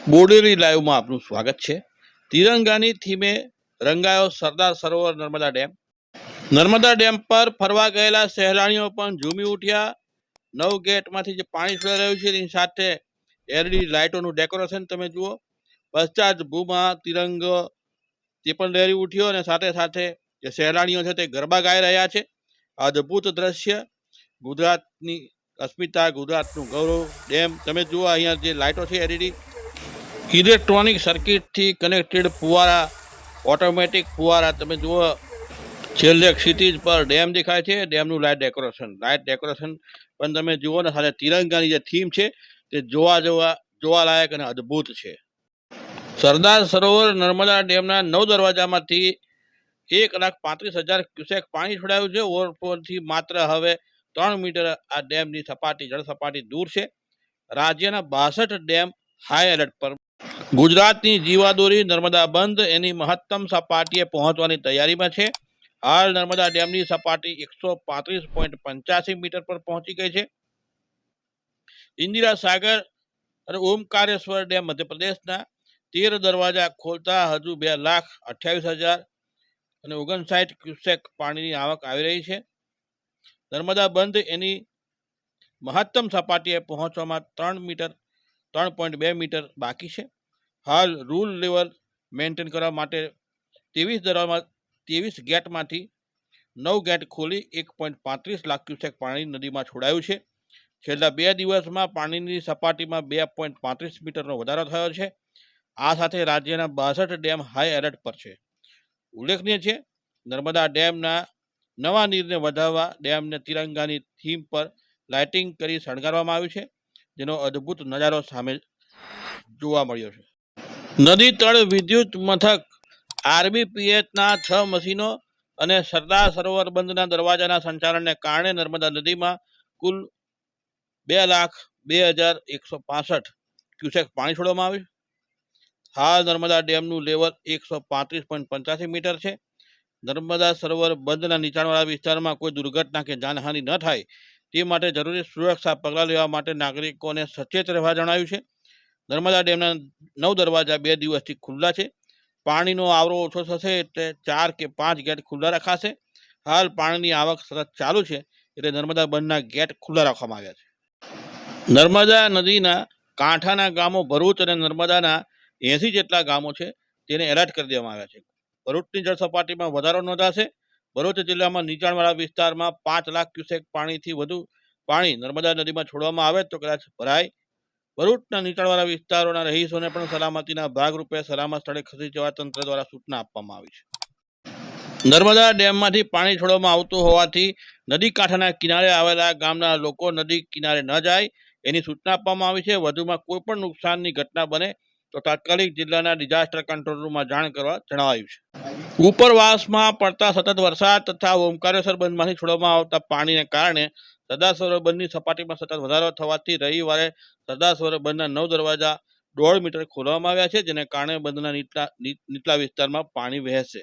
બોડેલી લાઈવમાં આપનું સ્વાગત છે। તિરંગાની થીમે રંગાયો સરદાર સરોવર નર્મદા ડેમ। નર્મદા ડેમ પર ફરવા ગયેલા સહેલાણીઓ પણ ઝૂમી ઉઠ્યા। 9 ગેટમાંથી જે પાણી છોડાઈ રહ્યું છે તેની સાથે એલઈડી લાઇટોનું ડેકોરેશન તમે જુઓ। પશ્ચાત ભૂમાં તિરંગો તે પણ લહેરી ઉઠ્યો અને સાથે સાથે જે સહેલાણીઓ છે તે ગરબા ગાઈ રહ્યા છે। અદ્ભુત દ્રશ્ય, ગુજરાતની અસ્મિતા, ગુજરાતનું ગૌરવ ડેમ તમે જુઓ। અહીંયા જે લાઇટો છે એલઈડી ઇલેક્ટ્રોનિક સર્કિટથી કનેક્ટેડ ફુવારા, ઓટોમેટિક ફુવારા તમે જુઓ। છેલ્લે ક્ષિતિજ પર ડેમ દેખાય છે, ડેમનું લાઇટ ડેકોરેશન પણ તમે જુઓ ને સાથે તિરંગાની જે થીમ છે તે જોવાલાયક અને અદ્ભુત છે। સરદાર સરોવર નર્મદા ડેમના 9 દરવાજામાંથી 1,35,000 ક્યુસેક પાણી છોડાયું છે। ઓવરફ્લોથી માત્ર હવે 3 મીટર આ ડેમની જળ સપાટી દૂર છે। રાજ્યના 62 ડેમ હાઈ એલર્ટ પર। ગુજરાતની જીવાદોરી નર્મદા બંધ એની મહત્તમ સપાટીએ પહોંચવાની તૈયારીમાં છે। હાલ નર્મદા ડેમની સપાટી 135.85 મીટર પર પહોંચી ગઈ છે। ઇન્દિરા સાગર અને ઓમકારેશ્વર ડેમ મધ્યપ્રદેશના 13 દરવાજા ખોલતા હજુ 2,58,059 ક્યુસેક પાણીની આવક આવી રહી છે। નર્મદા બંધ એની મહત્તમ સપાટીએ પહોંચવામાં 3.2 મીટર બાકી છે। હાલ રૂલ લેવલ મેન્ટેન કરવા માટે 23 ગેટમાંથી 9 ગેટ ખોલી 1.35 લાખ ક્યુસેક પાણી નદીમાં છોડાયું છે। છેલ્લા 2 દિવસમાં પાણીની સપાટીમાં 2.35 મીટરનો વધારો થયો છે। આ સાથે રાજ્યના 62 ડેમ હાઈ એલર્ટ પર છે। ઉલ્લેખનીય છે, નર્મદા ડેમના નવા નીરને વધારવા ડેમને તિરંગાની થીમ પર લાઇટિંગ કરી શણગારવામાં આવ્યું છે, જેનો અદ્ભુત નજારો સામે જોવા મળ્યો છે। નદી તળ વિદ્યુત મથક, આરબીપીએચના 6 મશીનો અને સરદાર સરોવર બંધના દરવાજાના સંચાલનને કારણે નર્મદા નદીમાં કુલ 2,02,165 ક્યુસેક પાણી છોડવામાં આવ્યું। હાલ નર્મદા ડેમનું લેવલ 135.85 મીટર છે। નર્મદા સરોવર બંધના નીચાણવાળા વિસ્તારમાં કોઈ દુર્ઘટના કે જાનહાનિ ન થાય તે માટે જરૂરી સુરક્ષા પગલાં લેવા માટે નાગરિકોને સચેત રહેવા જણાવ્યું છે। નર્મદા ડેમના 9 દરવાજા 2 દિવસથી ખુલ્લા છે। પાણીનો આવરો ઓછો થશે એટલે 4 કે 5 ગેટ ખુલ્લા રખાશે। હાલ પાણીની આવક સતત ચાલુ છે એટલે નર્મદા બંધના ગેટ ખુલ્લા રાખવામાં આવ્યા છે। નર્મદા નદીના કાંઠાના ગામો ભરૂચ અને નર્મદાના 80 જેટલા ગામો છે તેને એલર્ટ કરી દેવામાં આવ્યા છે। ભરૂચની જળ સપાટીમાં વધારો નોંધાશે। ભરૂચ જિલ્લામાં નીચાણવાળા વિસ્તારમાં 5 લાખ ક્યુસેક પાણીથી વધુ પાણી નર્મદા નદીમાં છોડવામાં આવે તો કદાચ ભરાય। ભરૂચના નીચાણવાળા વિસ્તારોના રહીશોને પણ સલામતીના ભાગરૂપે સલામત સ્થળે ખસી જવા તંત્ર દ્વારા સૂચના આપવામાં આવી છે। નર્મદા ડેમમાંથી પાણી છોડવામાં આવતું હોવાથી નદી કાંઠાના કિનારે આવેલા ગામના લોકો નદી કિનારે ન જાય એની સૂચના આપવામાં આવી છે। વધુમાં કોઈ પણ નુકસાનની ઘટના બને તો તાત્કાલિક જિલ્લાના ડિઝાસ્ટર કંટ્રોલ રૂમમાં જાણ કરવા જણાવાયું છે। ઉપરવાસમાં પડતા સતત વરસાદ તથા ઓમકારેશ્વર બંધમાંથી છોડવામાં આવતા પાણીને કારણે સરદાર સરોવર બંધની સપાટીમાં સતત વધારો થવાથી રવિવારે સરદાર સરોવર બંધના 9 દરવાજા 1.5 મીટર ખોલવામાં આવ્યા છે, જેને કારણે બંધના નીચલા વિસ્તારમાં પાણી વહેશે।